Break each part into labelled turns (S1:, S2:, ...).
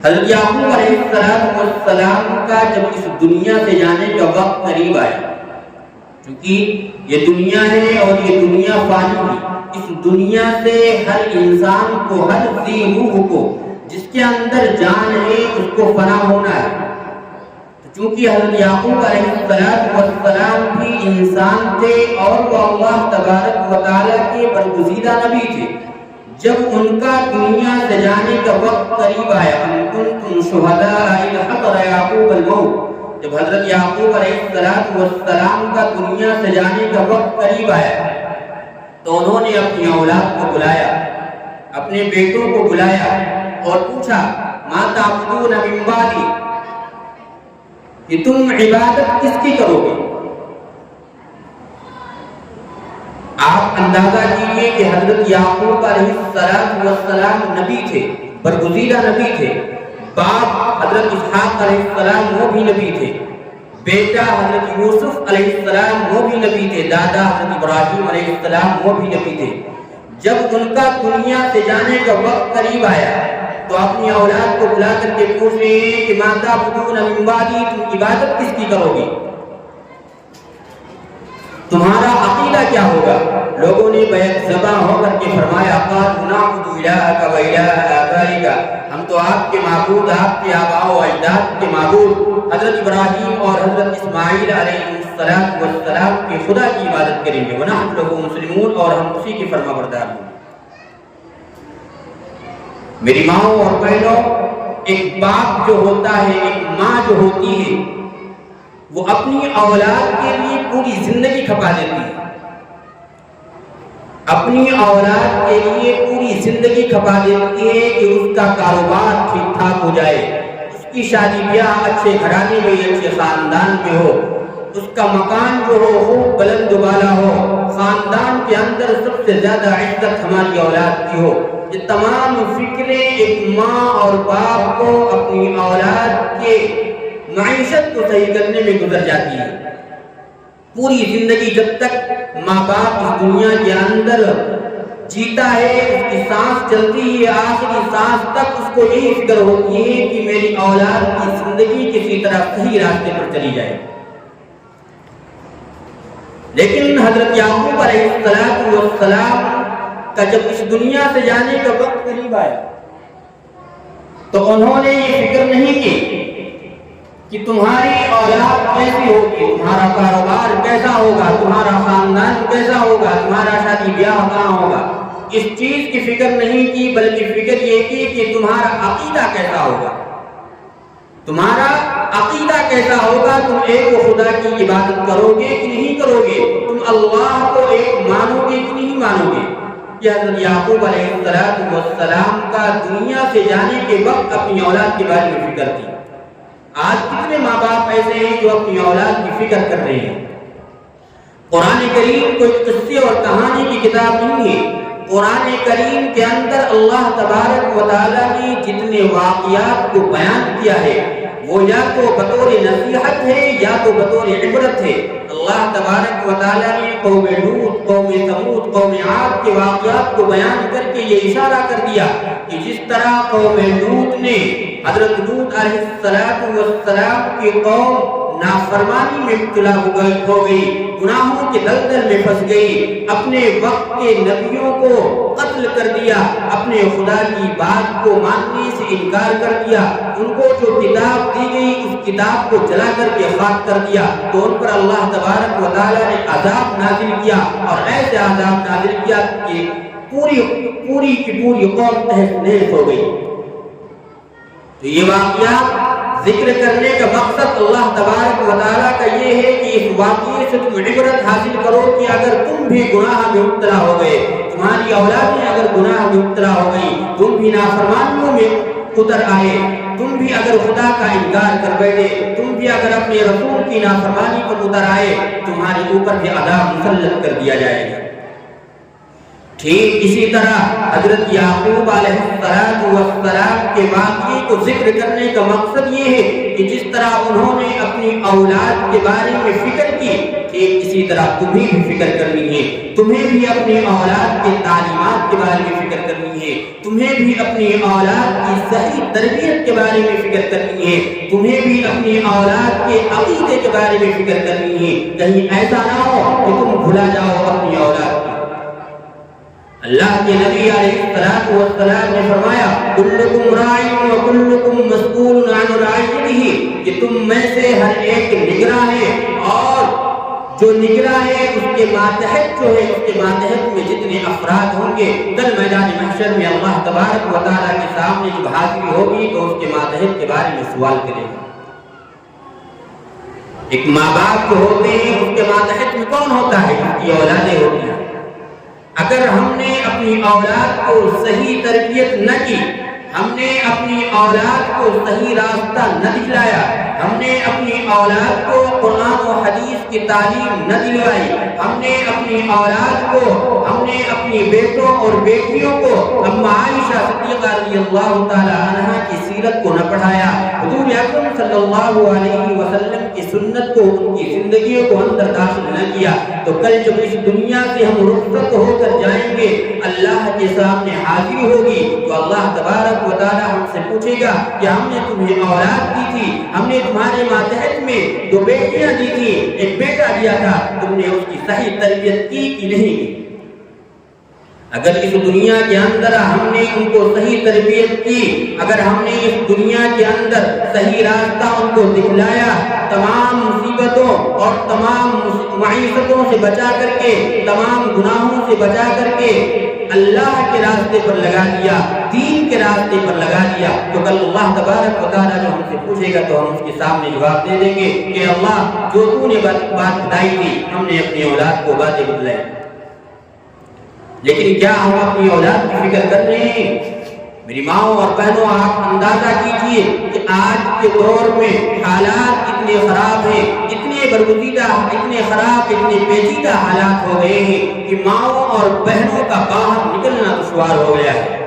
S1: حضرت یعقوب علیہ السلام کا جب اس دنیا سے جانے کا وقت قریب آیا، کیونکہ یہ دنیا ہے اور یہ دنیا فانی ہے، اس دنیا سے ہر انسان کو، ہر ذی روح کو، جس کے اندر جان ہے، اس کو فنا ہونا ہے۔ چونکہ حضرت یعقوب علیہ السلام بھی انسان تھے اور وہ اللہ تبارک و تعالیٰ کے برگزیدہ نبی تھے، جب ان کا دنیا سے جانے کا وقت قریب آیا، ان کنتم شہداء اذ حضر یعقوب الموت، جب حضرت یعقوب علیہ السلام کا دنیا سے جانے کا وقت قریب آیا تو انہوں نے اپنی اولاد کو بلایا، اپنے بیٹوں کو بلایا اور پوچھا ما تعبدون من بعدی، کہ تم عبادت کس کی کرو گے؟ آپ اندازہ کیجئے کہ حضرت یعقوب علیہ السلام نبی تھے، برگزیدہ نبی تھے، باپ حضرت اسحاق علیہ السلام وہ بھی نبی تھے، بیٹا حضرت یوسف علیہ السلام وہ بھی نبی تھے، دادا حضرت ابراہیم علیہ السلام وہ بھی نبی تھے۔ جب ان کا دنیا سے جانے کا وقت قریب آیا تو اپنی اولاد کو بلا کر کے پوچھ رہے ہیں کہ ما تعبدون من بعدی، تم عبادت کس کی کرو گے؟ تمہارا عقیدہ کیا ہوگا؟ لوگوں نے بیک زباں ہو کر کے فرمایا قالوا نعبد الہک و الہ آبائک، ہم تو آپ کے معبود، آپ کے آباء و اجداد کے معبود حضرت ابراہیم اور حضرت اسماعیل علیہ السلام کے خدا کی عبادت کریں گے، ونحن لہ مسلمون، اور ہم اسی کے فرما بردار ہیں۔ میری ماں اور بہنوں، ایک باپ جو ہوتا ہے، ایک ماں جو ہوتی ہے، وہ اپنی اولاد کے لیے پوری زندگی کھپا دیتی ہے، اپنی اولاد کے لیے پوری زندگی کھپا دیتی ہے کہ اس کا کاروبار ٹھیک ٹھاک ہو جائے، اس کی شادی بیاہ اچھے گھرانے میں، اچھے خاندان میں ہو، اس کا مکان جو ہو خوب بلند بالا ہو، خاندان کے اندر سب سے زیادہ عزت ہماری اولاد کی ہو۔ یہ تمام فکریں ایک ماں اور باپ کو اپنی اولاد کے معیشت کو صحیح کرنے میں گزر جاتی ہے۔ پوری زندگی جب تک ماں باپ اس دنیا کے اندر جیتا ہے، اس کی سانس چلتی ہے، آخری سانس تک اس کو یہی فکر ہوتی ہے کہ میری اولاد کی زندگی کسی طرح صحیح راستے پر چلی جائے۔ لیکن حضرت یعقوب علیہ السلام کا جب اس دنیا سے جانے کا وقت قریب آیا تو انہوں نے یہ فکر نہیں کی کہ تمہاری اولاد کیسی ہوگی، تمہارا کاروبار کیسا ہوگا، تمہارا خاندان کیسا ہوگا، تمہارا شادی بیاہ کہاں ہوگا، اس چیز کی فکر نہیں کی، بلکہ فکر یہ کی کہ تمہارا عقیدہ کیسا ہوگا، تمہارا عقیدہ کیسا ہوگا، تم ایک خدا کی عبادت کرو گے کہ نہیں کرو گے، تم اللہ کو ایک مانو گے کہ نہیں مانو گے۔ یہ حضرت یعقوب علیہ السلام کا دنیا سے جانے کے وقت اپنی اولاد کے بارے میں فکر تھی۔ آج کتنے ماں باپ ایسے ہیں جو اپنی اولاد کی فکر کر رہے ہیں؟ قرآن کریم کوئی قصے اور کہانی کی کتاب نہیں ہے، قرآن کریم کے اندر اللہ تبارک و تعالیٰ نے جتنے واقعات کو بیان کیا ہے وہ یا تو بطور نصیحت ہے یا تو بطور عبرت ہے۔ اللہ تبارک و تعالیٰ نے قوم لوط، قوم ثمود، قوم عاد کے واقعات کو بیان کر کے یہ اشارہ کر دیا کہ جس طرح قوم لوط نے، حضرت لوط علیہ السلام کی قوم نافرمانی میں مبتلا ہو گئی، گناہوں کے دلدل میں پھنس گئی، اپنے وقت کے نبیوں کو قتل کر دیا، اپنے خدا کی بات کو ماننے سے انکار کر دیا، ان کو جو کتاب دی گئی اس کتاب کو جلا کر کے خاک کر دیا، تو ان پر اللہ تبارک و تعالیٰ نے عذاب نازل کیا، اور ایسے عذاب نازل کیا کہ پوری کی پوری قوم تہس نہس ہو گئی۔ تو یہ واقعات ذکر کرنے کا مقصد اللہ تبارک و تعالیٰ کا یہ ہے کہ اس واقعے سے تم عبرت حاصل کرو کہ اگر تم بھی گناہ میں مبتلا ہو گئے، تمہاری اولادیں اگر گناہ میں مبتلا ہو گئی، تم بھی نافرمانیوں میں اتر آئے، تم بھی اگر خدا کا انکار کر بیٹھے، تم بھی اگر اپنے رسول کی نافرمانی پر اتر آئے، تمہارے اوپر بھی عذاب مسلط کر دیا جائے گا۔ ٹھیک اسی طرح حضرت یعقوب علیہ السلام کے واقعے کو ذکر کرنے کا مقصد یہ ہے کہ جس طرح انہوں نے اپنی اولاد کے بارے میں فکر کی، ٹھیک اسی طرح تمہیں بھی فکر کرنی ہے، تمہیں بھی اپنی اولاد کے تعلیمات کے بارے میں فکر کرنی ہے، تمہیں بھی اپنی اولاد کی صحیح تربیت کے بارے میں فکر کرنی ہے، تمہیں بھی اپنی اولاد کے عقیدے کے بارے میں فکر کرنی ہے۔ کہیں ایسا نہ ہو کہ تم بھلا جاؤ اپنی اولاد کو۔ اللہ کے نبی علیہ السلام نے فرمایا کلکم راع و کلکم مسئول عن رعیتہ، کہ تم میں سے ہر ایک نگراں ہے، اور جو نگراں ہے اس کے ماتحت جو ہے، اس کے ماتحت میں جتنے افراد ہوں گے، کل میدان محشر میں اللہ تبارک و تعالیٰ کے سامنے جب حاضری ہوگی تو اس کے ماتحت کے بارے میں سوال کرے گا۔ ایک ماں باپ جو ہوتے ہیں اس کے ماتحت میں کون ہوتا ہے؟ اس کی اولادیں ہوتی ہیں۔ اگر ہم نے اپنی اولاد کو صحیح تربیت نہ کی، ہم نے اپنی اولاد کو صحیح راستہ نہ دکھلایا، ہم نے اپنی اولاد کو قرآن و حدیث کی تعلیم نہ دلوائی، ہم نے اپنی اولاد کو، ہم نے اپنی بیٹوں اور بیٹیوں کو اما عائشہ صدیقہ رضی اللہ تعالی عنہا کی سیرت کو نہ پڑھایا، حضور اکرم صلی اللہ علیہ وسلم کی سنت کو، ان کی زندگیوں کو اندر داخل نہ کیا، تو کل جب اس دنیا سے ہم رخصت ہو کر جائیں گے، اللہ کے سامنے حاضری ہوگی، تو اللہ تبارک و تعالی ہم سے پوچھے گا کہ ہم نے تمہیں اولاد دی تھی، ہم نے تمہارے ماتحت میں 2 بیٹیاں دی تھی، ایک بیٹا دیا تھا، تم نے اس کی صحیح تربیت کی کہ نہیں کی؟ اگر اس دنیا کے اندر ہم نے ان کو صحیح تربیت کی، اگر ہم نے اس دنیا کے اندر صحیح راستہ ان کو دکھلایا، تمام مصیبتوں اور تمام معیشتوں سے بچا کر کے، تمام گناہوں سے بچا کر کے اللہ کے راستے پر لگا دیا، دین کے راستے پر لگا دیا، تو کل اللہ تبارک و تعالیٰ جو ہم سے پوچھے گا تو ہم اس کے سامنے جواب دے دیں گے کہ اللہ جو تو نے بات بتائی تھی ہم نے اپنی اولاد کو باتیں بدلائی، لیکن کیا ہم اپنی اولاد کی فکر کر رہے ہیں؟ میری ماؤں اور بہنوں، آپ اندازہ کیجئے کہ آج کے دور میں حالات اتنے خراب ہیں، اتنے برگزیدہ، اتنے خراب، اتنے پیچیدہ حالات ہو گئے ہیں کہ ماؤں اور بہنوں کا باہر نکلنا دشوار ہو گیا ہے۔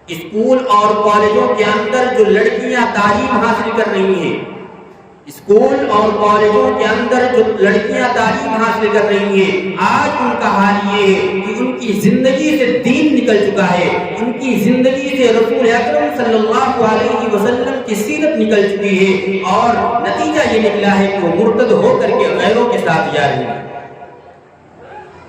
S1: اسکول اور کالجوں کے اندر جو لڑکیاں تعلیم حاصل کر رہی ہیں، اسکول اور کالجوں کے اندر جو لڑکیاں تعلیم حاصل کر رہی ہیں، آج ان کا حال یہ ہے کہ ان کی زندگی سے دین نکل چکا ہے، ان کی زندگی سے رسول اکرم صلی اللہ علیہ وسلم کی سیرت نکل چکی ہے، اور نتیجہ یہ نکلا ہے کہ وہ مرتد ہو کر کے غیروں کے ساتھ جا رہی ہیں۔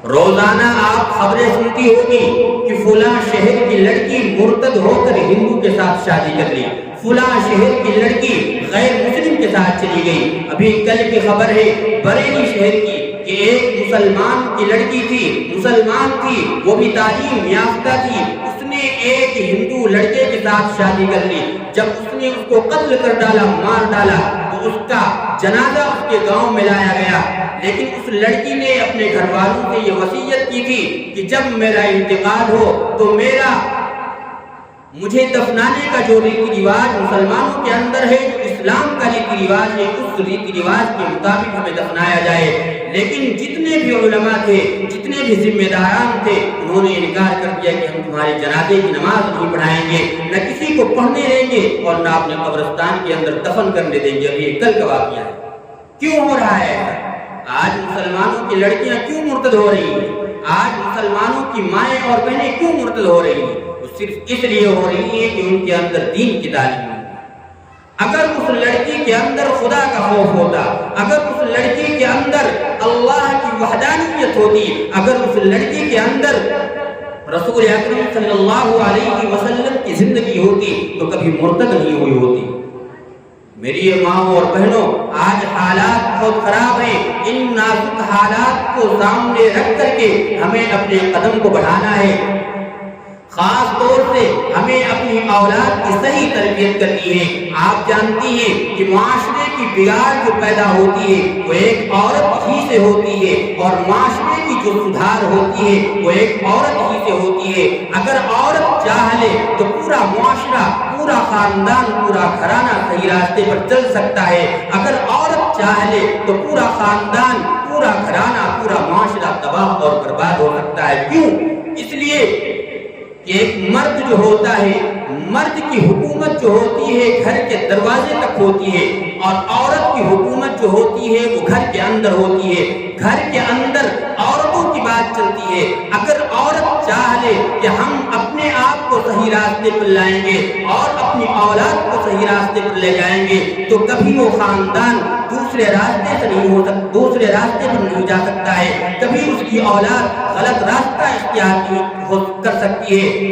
S1: روزانہ آپ خبریں سنتی ہوگی کہ فلاں شہر کی لڑکی مرتد ہو کر ہندو کے ساتھ شادی کر لی، فلاں شہر کی لڑکی غیر مسلم کے ساتھ چلی گئی۔ ابھی کل کی خبر ہے بریلی شہر کی کہ ایک مسلمان کی لڑکی تھی، مسلمان تھی، وہ بھی تعلیم یافتہ تھی، اس نے ایک ہندو لڑکے کے ساتھ شادی کر لی۔ جب اس نے اس کو قتل کر ڈالا، مار ڈالا، تو اس کا جنازہ اس کے گاؤں میں لایا گیا، لیکن اس لڑکی نے اپنے گھر والوں سے یہ وصیت کی تھی کہ جب میرا انتقال ہو تو مجھے دفنانے کا جو ریتی رواج مسلمانوں کے اندر ہے، جو اسلام کا ریتی رواج ہے، اس ریتی رواج کے مطابق ہمیں دفنایا جائے۔ لیکن جتنے بھی علماء تھے، جتنے بھی ذمہ داران تھے، انہوں نے انکار کر دیا کہ ہم تمہارے جنازے کی نماز نہیں پڑھائیں گے، نہ کسی کو پڑھنے دیں گے، اور نہ اپنے قبرستان کے اندر دفن کرنے دیں گے۔ ابھی یہ کل کا واقعہ ہے۔ کیوں ہو رہا ہے؟ آج مسلمانوں کی لڑکیاں کیوں مرتد ہو رہی ہیں؟ آج مسلمانوں کی مائیں اور بہنیں کیوں مرتد ہو رہی ہیں؟ وہ صرف اس لیے ہو رہی ہیں کہ ان کے اندر دین کی تعلیم ہے۔ اگر اس لڑکی کے اندر خدا کا خوف ہوتا، اگر اس لڑکی کے اندر اللہ کی وحدانیت ہوتی، اگر اس لڑکی کے اندر رسول اکرم صلی اللہ علیہ وسلم کی زندگی ہوتی، تو کبھی مرتد نہیں ہوئی ہوتی۔ میری ماں اور بہنوں، آج حالات بہت خراب ہیں۔ ان نازک حالات کو سامنے رکھ کر کے ہمیں اپنے قدم کو بڑھانا ہے۔ خاص طور سے ہمیں اپنی اولاد کی صحیح تربیت کرنی ہے۔ آپ جانتی ہیں کہ معاشرے کی بگاڑ جو پیدا ہوتی ہے وہ ایک عورت ہی سے ہوتی ہے، اور معاشرے کی جو سدھار ہوتی ہے وہ ایک عورت ہی سے ہوتی ہے۔ اگر عورت چاہ لے تو پورا معاشرہ، پورا خاندان، پورا گھرانہ صحیح راستے پر چل سکتا ہے۔ اگر عورت چاہ لے تو پورا خاندان، پورا گھرانہ، پورا معاشرہ تباہ اور برباد ہو سکتا ہے۔ کیوں؟ اس لیے کہ ایک مرد جو ہوتا ہے، مرد کی حکومت جو ہوتی ہے گھر کے دروازے تک ہوتی ہے، اور عورت کی حکومت جو ہوتی ہے وہ گھر کے اندر ہوتی ہے۔ گھر کے اندر عورتوں کی بات چلتی ہے۔ اگر عورت چاہ لے کہ ہم اپنے آپ کو صحیح راستے پر لائیں گے اور اپنی اولاد کو صحیح راستے پر لے جائیں گے تو کبھی وہ خاندان دوسرے راستے سے نہیں ہو سکتا، دوسرے راستے پر نہیں جا سکتا ہے، کبھی اس کی اولاد غلط راستہ اختیار کر سکتی ہے۔